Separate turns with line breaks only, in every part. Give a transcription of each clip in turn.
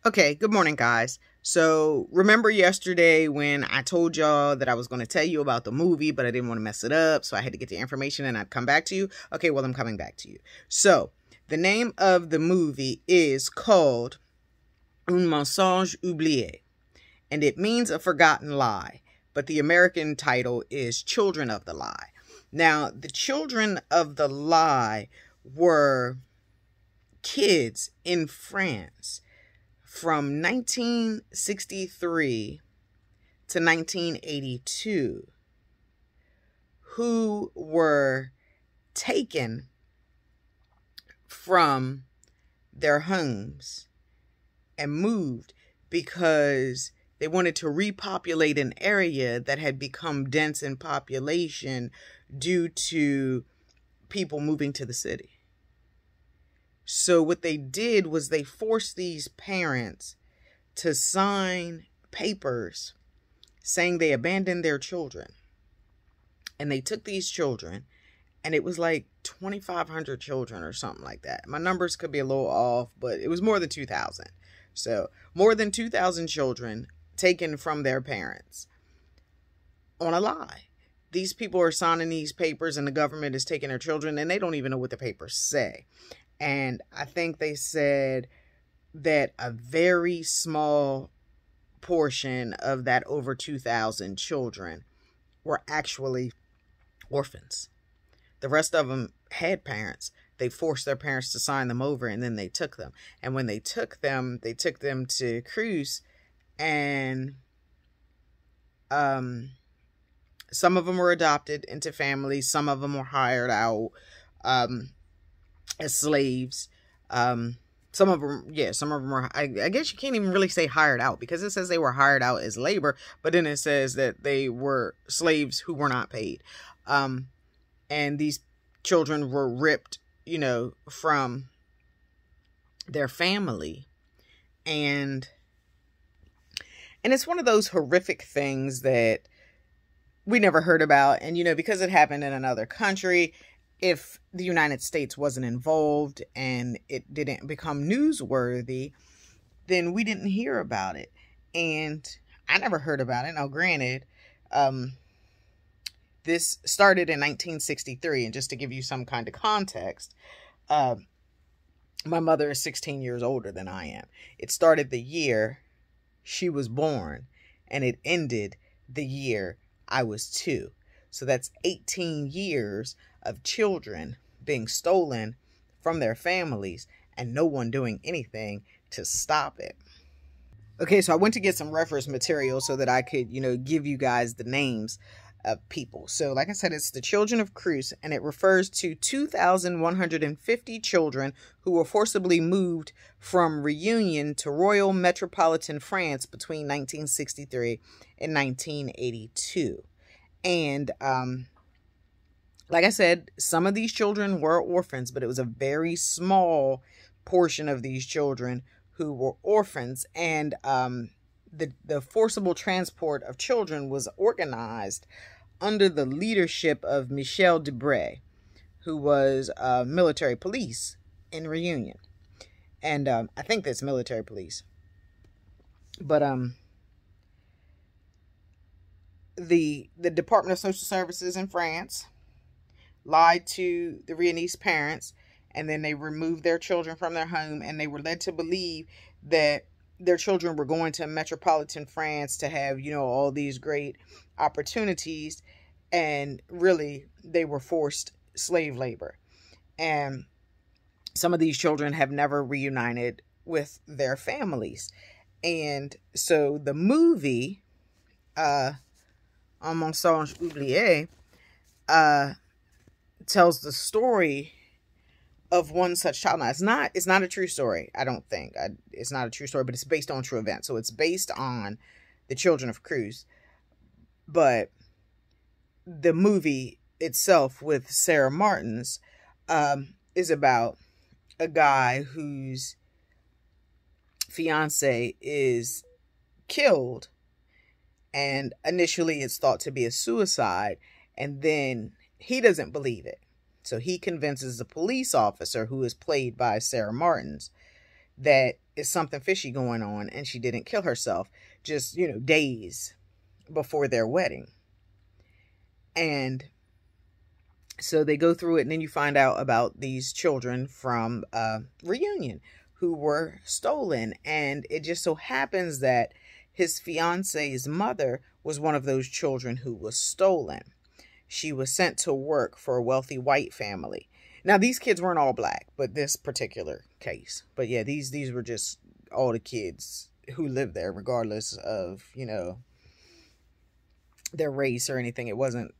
Okay, good morning, guys. So, remember yesterday when I told y'all that I was going to tell you about the movie, but I didn't want to mess it up, so I had to get the information and I'd come back to you? Okay, well, I'm coming back to you. So, the name of the movie is called Un Mensonage Oublié, and it means a forgotten lie, but the American title is Children of the Lie. Now, the children of the lie were kids in France from 1963 to 1982 who were taken from their homes and moved because they wanted to repopulate an area that had become dense in population due to people moving to the city. So what they did was they forced these parents to sign papers saying they abandoned their children. And they took these children, and it was like 2,500 children or something like that. My numbers could be a little off, but it was more than 2,000. So more than 2,000 children taken from their parents on a lie. These people are signing these papers, and the government is taking their children, and they don't even know what the papers say. And I think they said that a very small portion of that over 2,000 children were actually orphans. The rest of them had parents. They forced their parents to sign them over, and then they took them. And when they took them to Cruz, and some of them were adopted into families. Some of them were hired out as slaves. Some of them were, I guess you can't even really say hired out, because it says they were hired out as labor, but then it says that they were slaves who were not paid. And these children were ripped, from their family. And it's one of those horrific things that we never heard about. And, because it happened in another country, if the United States wasn't involved and it didn't become newsworthy, then we didn't hear about it. And I never heard about it. Now, granted, this started in 1963. And just to give you some kind of context, my mother is 16 years older than I am. It started the year she was born, and it ended the year I was 2. So that's 18 years of children being stolen from their families and no one doing anything to stop it. Okay, so I went to get some reference material so that I could, give you guys the names of people. So like I said, it's the Children of Cruz, and it refers to 2,150 children who were forcibly moved from Reunion to Royal Metropolitan France between 1963 and 1982. And like I said, some of these children were orphans, but it was a very small portion of these children who were orphans. And the forcible transport of children was organized under the leadership of Michel Debray, who was military police in Reunion. And I think that's military police. But the Department of Social Services in France lied to the Reunionese parents, and then they removed their children from their home, and they were led to believe that their children were going to metropolitan France to have, all these great opportunities, and really they were forced slave labor. And some of these children have never reunited with their families. And so the movie, Un Mensonage Oublié, tells the story of one such child. Now, it's not a true story. I don't think it's not a true story, but it's based on true events. So it's based on the Children of Cruz. But the movie itself with Sara Martins is about a guy whose fiance is killed, and initially it's thought to be a suicide, and then he doesn't believe it. So he convinces the police officer, who is played by Sara Martins, that is something fishy going on, and she didn't kill herself just, days before their wedding. And so they go through it, and then you find out about these children from reunion who were stolen. And it just so happens that his fiance's mother was one of those children who was stolen. She was sent to work for a wealthy white family. Now, these kids weren't all black, but this particular case. But yeah, these were just all the kids who lived there, regardless of, their race or anything. It wasn't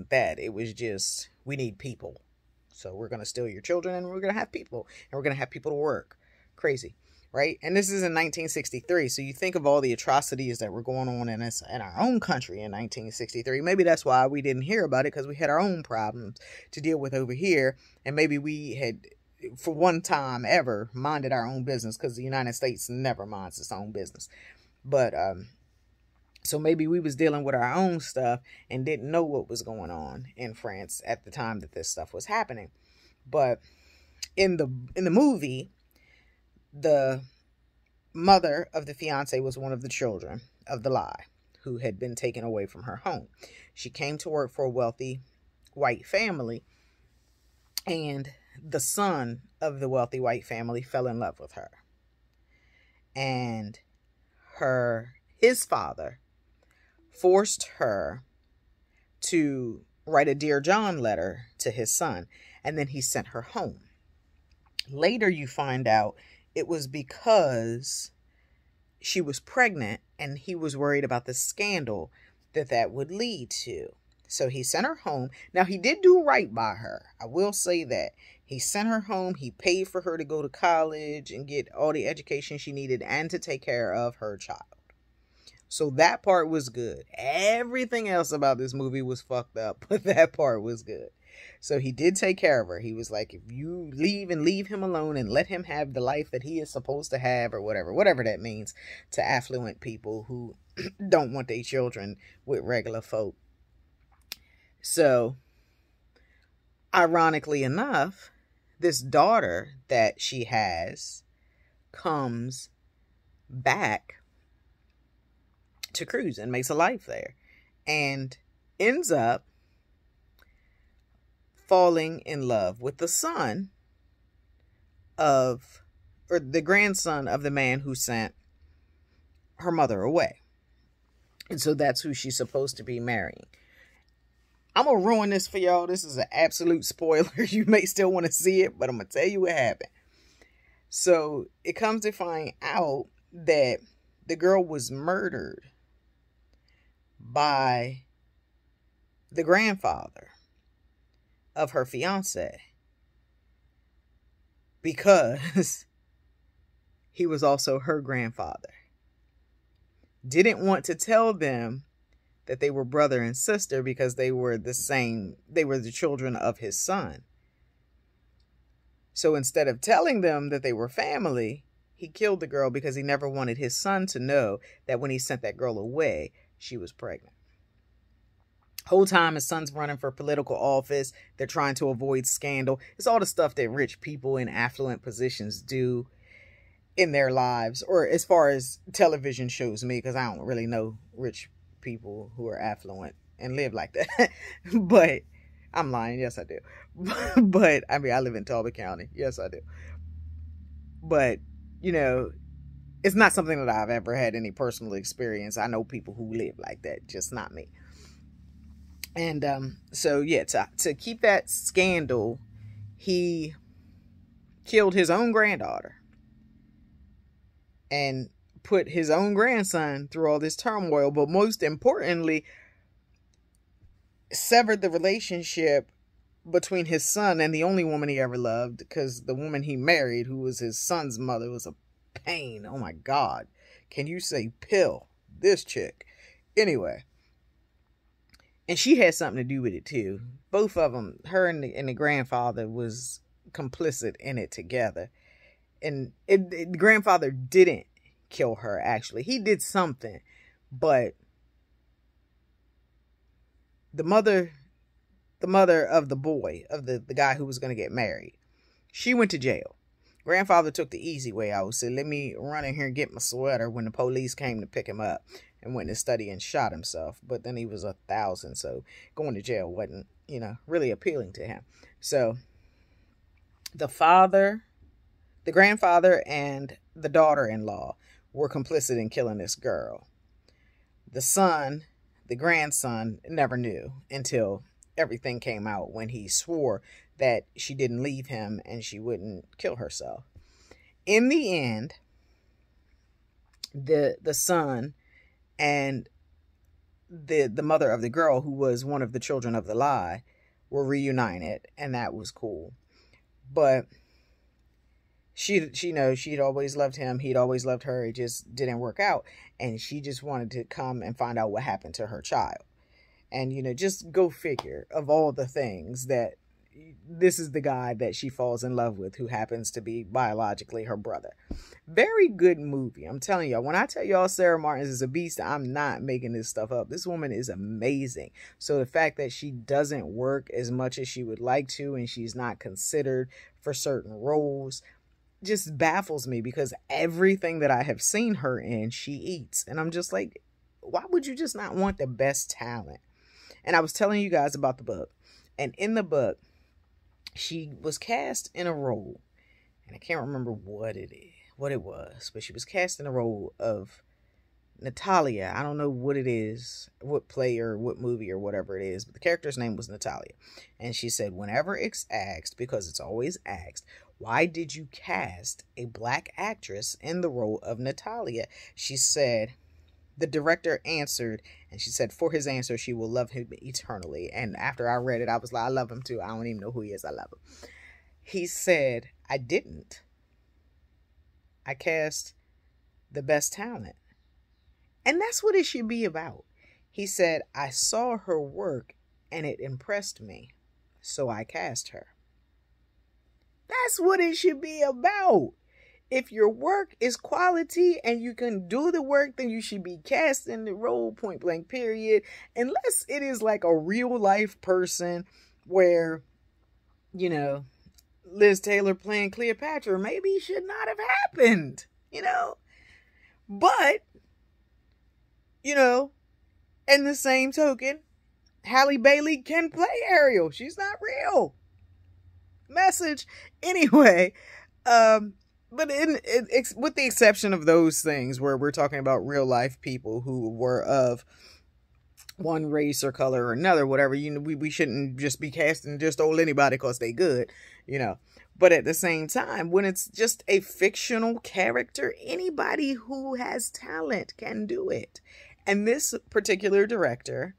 that. It was just, we need people. So we're going to steal your children, and we're going to have people, and we're going to have people to work. Crazy, right? And this is in 1963. So you think of all the atrocities that were going on in our own country in 1963. Maybe that's why we didn't hear about it, because we had our own problems to deal with over here. And maybe we had, for one time ever, minded our own business, because the United States never minds its own business. But, so maybe we was dealing with our own stuff and didn't know what was going on in France at the time that this stuff was happening. But in the movie, the mother of the fiance was one of the children of the lie who had been taken away from her home. She came to work for a wealthy white family, and the son of the wealthy white family fell in love with her. And his father forced her to write a Dear John letter to his son, and then he sent her home. Later you find out it was because she was pregnant, and he was worried about the scandal that would lead to. So he sent her home. Now, he did do right by her. I will say that. He sent her home. He paid for her to go to college and get all the education she needed, and to take care of her child. So that part was good. Everything else about this movie was fucked up, but that part was good. So he did take care of her. He was like, if you leave him alone and let him have the life that he is supposed to have, or whatever that means to affluent people who don't want their children with regular folk. So, ironically enough, this daughter that she has comes back to cruise and makes a life there, and ends up falling in love with the grandson of the man who sent her mother away. And so that's who she's supposed to be marrying. I'm gonna ruin this for y'all. This is an absolute spoiler. You may still want to see it, but I'm gonna tell you what happened. So it comes to find out that the girl was murdered by the grandfather of her fiance, because he was also her grandfather. Didn't want to tell them that they were brother and sister, because they were the children of his son. So instead of telling them that they were family, he killed the girl, because he never wanted his son to know that when he sent that girl away, she was pregnant. Whole time his son's running for political office. They're trying to avoid scandal. It's all the stuff that rich people in affluent positions do in their lives, or as far as television shows me, because I don't really know rich people who are affluent and live like that. But I'm lying. Yes, I do. But I mean, I live in Talbot County. Yes, I do. But, it's not something that I've ever had any personal experience. I know people who live like that, just not me. And so yeah, to keep that scandal, he killed his own granddaughter and put his own grandson through all this turmoil, but most importantly, severed the relationship between his son and the only woman he ever loved, because the woman he married, who was his son's mother, was a pain. Oh my God. Can you say pill? This chick. Anyway. And she had something to do with it too. Both of them, her and the grandfather, was complicit in it together. And the grandfather didn't kill her, actually. He did something. But the mother of the boy, of the guy who was going to get married, she went to jail. Grandfather took the easy way out. Said, let me run in here and get my sweater when the police came to pick him up, and went to study and shot himself. But then he was 1,000, so going to jail wasn't, really appealing to him. So the grandfather and the daughter-in-law were complicit in killing this girl. The grandson, never knew until everything came out, when he swore that she didn't leave him and she wouldn't kill herself. In the end, the son and the mother of the girl, who was one of the children of the lie, were reunited, and that was cool. But she'd always loved him, he'd always loved her. It just didn't work out, and she just wanted to come and find out what happened to her child. And just go figure, of all the things, that this is the guy that she falls in love with, who happens to be biologically her brother. Very good movie. I'm telling y'all, when I tell y'all Sara Martins is a beast, I'm not making this stuff up. This woman is amazing. So the fact that she doesn't work as much as she would like to, and she's not considered for certain roles, just baffles me, because everything that I have seen her in, she eats. And I'm just like, why would you just not want the best talent? And I was telling you guys about the book. And in the book, she was cast in a role, and I can't remember what it was, but she was cast in a role of Natalia. I don't know what it is, what play or what movie or whatever it is, but the character's name was Natalia. And she said, whenever it's asked, because it's always asked, why did you cast a black actress in the role of Natalia? She said, the director answered, and she said, for his answer, she will love him eternally. And after I read it, I was like, I love him too. I don't even know who he is. I love him. He said, I didn't. I cast the best talent. And that's what it should be about. He said, I saw her work and it impressed me, so I cast her. That's what it should be about. If your work is quality and you can do the work, then you should be cast in the role, point blank, period. Unless it is like a real life person where, Liz Taylor playing Cleopatra maybe should not have happened, But, in the same token, Halle Bailey can play Ariel. She's not real. Message. Anyway, but with the exception of those things where we're talking about real life people who were of one race or color or another, whatever, we shouldn't just be casting just anybody because they good, But at the same time, when it's just a fictional character, anybody who has talent can do it. And this particular director,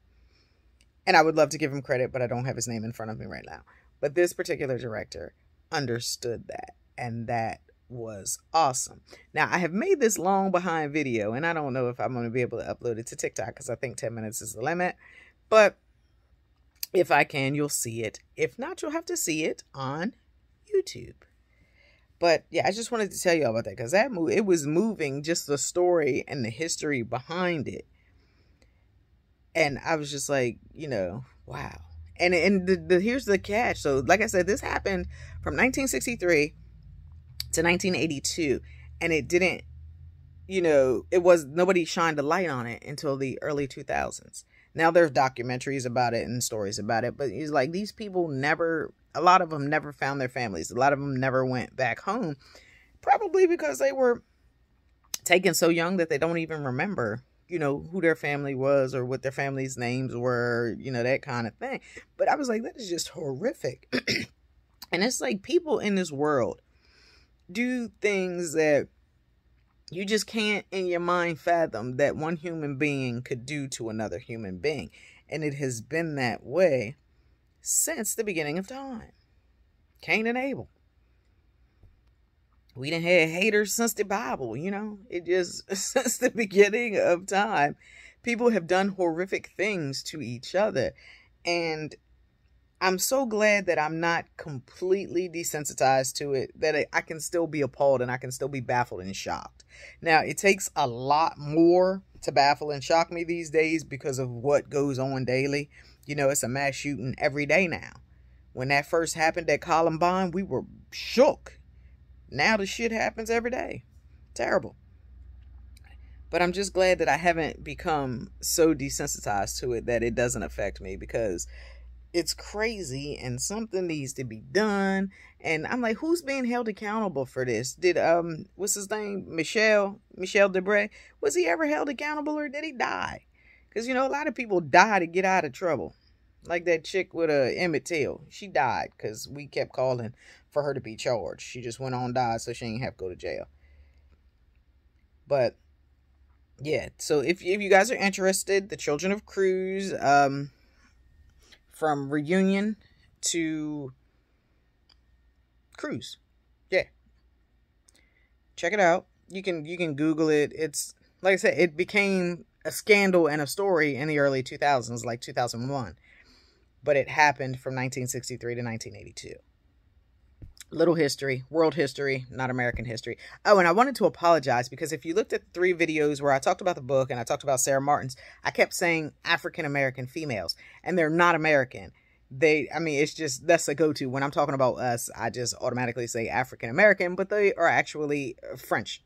and I would love to give him credit, but I don't have his name in front of me right now. But this particular director understood that, and that was awesome. Now, I have made this long behind video, and I don't know if I'm going to be able to upload it to TikTok because I think 10 minutes is the limit. But if I can, you'll see it. If not, you'll have to see it on YouTube. But yeah, I just wanted to tell you all about that, because that movie, it was moving, just the story and the history behind it. And I was just like, wow. And here's the catch. So like I said, this happened from 1963 to 1982, and it didn't, nobody shined a light on it until the early 2000s. Now there's documentaries about it and stories about it, but it's like these people a lot of them never found their families. A lot of them never went back home, probably because they were taken so young that they don't even remember, who their family was or what their family's names were, that kind of thing. But I was like, that is just horrific. And it's like people in this world do things that you just can't in your mind fathom that one human being could do to another human being. And it has been that way since the beginning of time. Cain and Abel. We done had haters since the Bible, It just, since the beginning of time, people have done horrific things to each other. And I'm so glad that I'm not completely desensitized to it, that I can still be appalled and I can still be baffled and shocked. Now, it takes a lot more to baffle and shock me these days because of what goes on daily. It's a mass shooting every day now. When that first happened at Columbine, we were shook. Now the shit happens every day. Terrible. But I'm just glad that I haven't become so desensitized to it that it doesn't affect me, because it's crazy and something needs to be done. And I'm like, who's being held accountable for this? Did what's his name, Michel Debray, was he ever held accountable, or did he die? Because, you know, a lot of people die to get out of trouble, like that chick with Emmett Till. She died because we kept calling for her to be charged. She just went on, died, so she ain't have to go to jail. But yeah, so if you guys are interested, The Children of Cruz, from reunion to cruise, yeah, check it out. You can Google it. It's, like I said, it became a scandal and a story in the early 2000s, like 2001, but it happened from 1963 to 1982. Little history, world history, not American history. Oh, and I wanted to apologize, because if you looked at the 3 videos where I talked about the book and I talked about Sara Martins, I kept saying African-American females, and they're not American. I mean, it's just, that's a go-to. When I'm talking about us, I just automatically say African-American, but they are actually French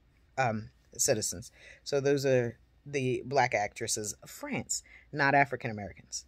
citizens. So those are the black actresses of France, not African-Americans.